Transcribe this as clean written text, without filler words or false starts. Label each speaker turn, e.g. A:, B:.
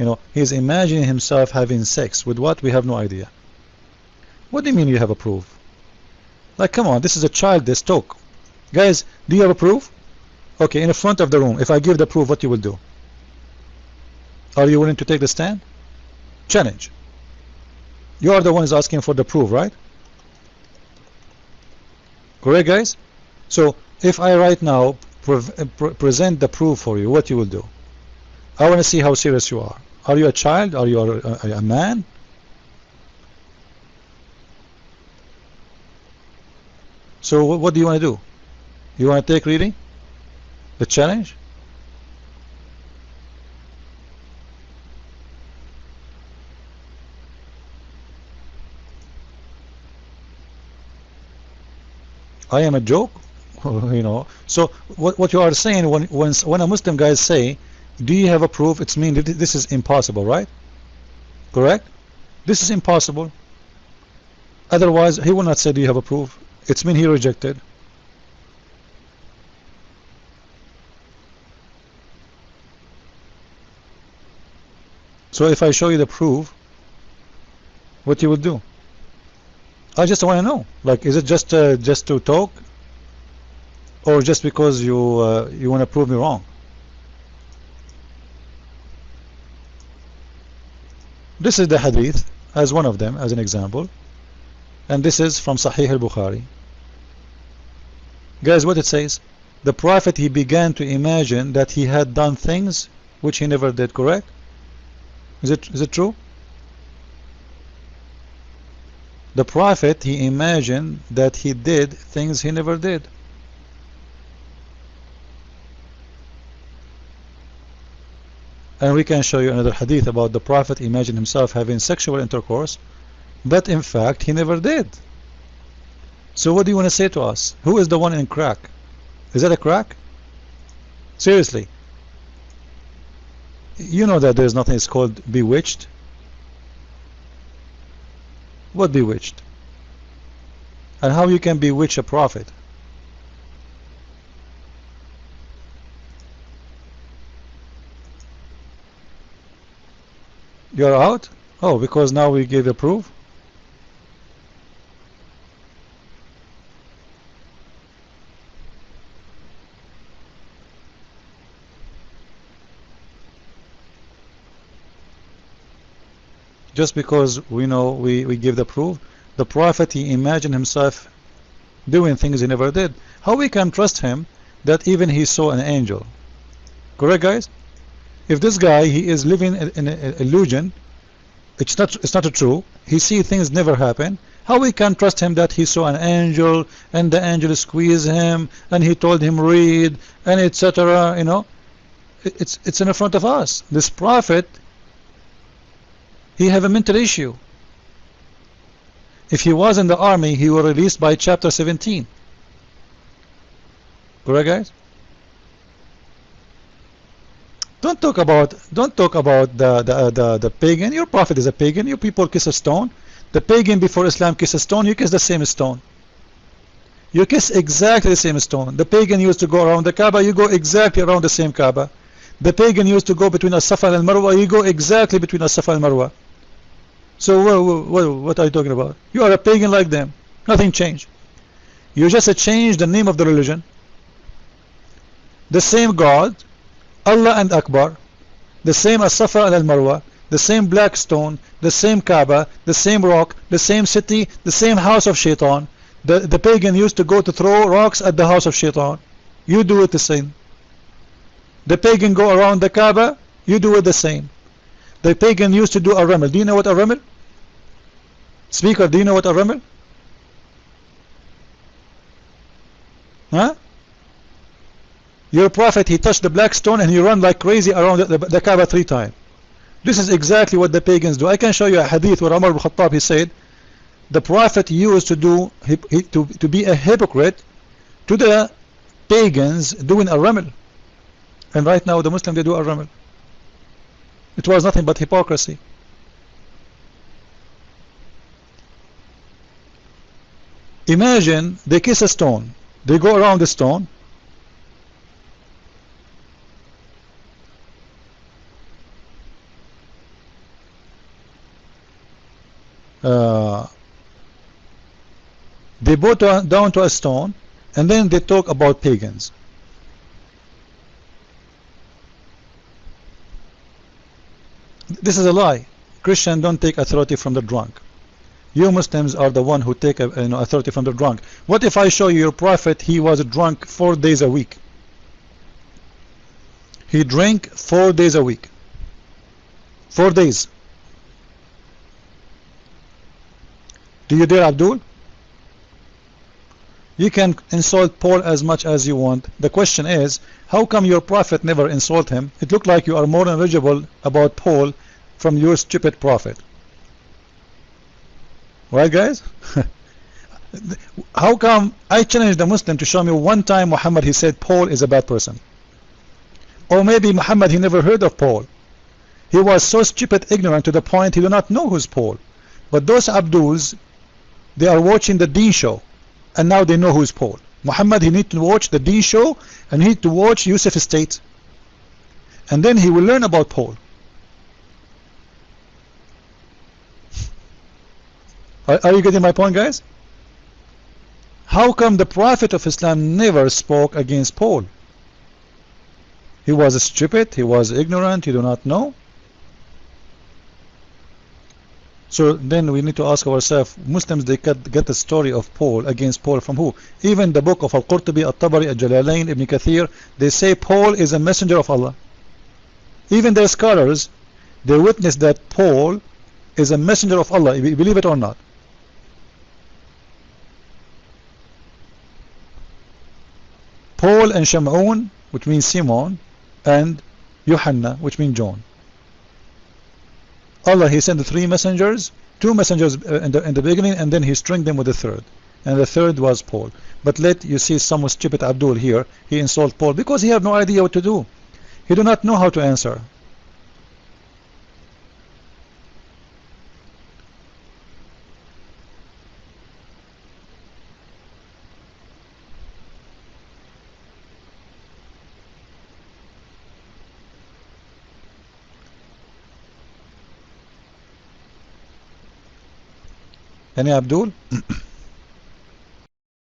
A: You know, he's imagining himself having sex with what? We have no idea. What do you mean you have a proof? Like, come on, this is a childish talk. Guys, do you have a proof? Okay, in the front of the room, if I give the proof, what you will do? Are you willing to take the stand? Challenge. You are the ones asking for the proof, right? Correct, guys? So, if I right now present the proof for you, what you will do? I want to see how serious you are. Are you a child? Are you a man? So what do you want to do? You want to take really the challenge? I am a joke, you know. So what you are saying when a Muslim guys say, do you have a proof? It's mean that this is impossible, right? Correct? This is impossible. Otherwise, he will not say, do you have a proof? It's mean he rejected. So if I show you the proof, what you will do? I just want to know. Like, is it just to talk, or just because you want to prove me wrong? This is the hadith as one of them, as an example, and this is from Sahih al-Bukhari. Guys, what it says? The Prophet, he began to imagine that he had done things which he never did. Correct? Is it true? The Prophet, he imagined that he did things he never did. And we can show you another hadith about the Prophet imagined himself having sexual intercourse, but in fact he never did. So what do you want to say to us? Who is the one in crack? Is that a crack? Seriously. You know that there's nothing, it's called bewitched. What bewitched? And how you can bewitch a prophet? You're out? Oh, because now we gave a proof? Just because we know we give the proof. The Prophet, he imagined himself doing things he never did. How we can trust him that even he saw an angel? Correct, guys? If this guy, he is living in an illusion, it's not true. He see things never happen. How we can trust him that he saw an angel and the angel squeezed him and he told him read and etc. You know, it's in front of us. This prophet, he have a mental issue. If he was in the army, he was released by chapter 17. Correct, guys? Don't talk about the pagan. Your prophet is a pagan. You people kiss a stone. The pagan before Islam kiss a stone. You kiss the same stone. You kiss exactly the same stone. The pagan used to go around the Kaaba. You go exactly around the same Kaaba. The pagan used to go between As-Safa and Al-Marwa. You go exactly between As-Safa and Al-Marwa. So what are you talking about? You are a pagan like them. Nothing changed. You just changed the name of the religion. The same God, Allah and Akbar, the same As-Safa and Al-Marwa, the same black stone, the same Kaaba, the same rock, the same city, the same house of Shaitan. The pagan used to go to throw rocks at the house of Shaitan. You do it the same. The pagan go around the Kaaba, you do it the same. The pagan used to do a ramel. Do you know what a ramel? Speaker, do you know what a ramel? Huh? Your prophet, he touched the black stone and he ran like crazy around the Kaaba 3 times. This is exactly what the pagans do. I can show you a hadith where Umar ibn Khattab, he said, the prophet used to do to be a hypocrite to the pagans doing a ramel. And right now the Muslims, they do a ramel. It was nothing but hypocrisy. Imagine they kiss a stone. They go around the stone. uh, they bow down to a stone, and then they talk about pagans. This is a lie. Christians don't take authority from the drunk. You Muslims are the one who take authority from the drunk. What if I show you your prophet? He was drunk 4 days a week. He drank 4 days a week. 4 days. Do you dare, Abdul? You can insult Paul as much as you want. The question is, how come your prophet never insult him? It looked like you are more knowledgeable about Paul from your stupid prophet. Right, guys? How come I challenge the Muslim to show me one time Muhammad he said Paul is a bad person? Or maybe Muhammad he never heard of Paul. He was so stupid ignorant to the point he do not know who's Paul. But those Abduls, they are watching the Deen show, and now they know who's Paul. Muhammad he need to watch the Deen show, and he need to watch Yusuf State, and then he will learn about Paul. Are you getting my point, guys? How come the Prophet of Islam never spoke against Paul? He was stupid, he was ignorant, he do not know. So then we need to ask ourselves, Muslims they get the story of Paul against Paul from who? Even the book of Al-Qurtubi, Al-Tabari, Al-Jalalain, Ibn Kathir, they say Paul is a messenger of Allah. Even their scholars, they witness that Paul is a messenger of Allah, believe it or not. Paul and Shamun, which means Simon, and Yohanna, which means John. Allah he sent 3 messengers, 2 messengers in the beginning, and then he stringed them with the 3rd, and the 3rd was Paul. But let you see some stupid Abdul here, he insulted Paul because he have no idea what to do. He do not know how to answer. Any Abdul?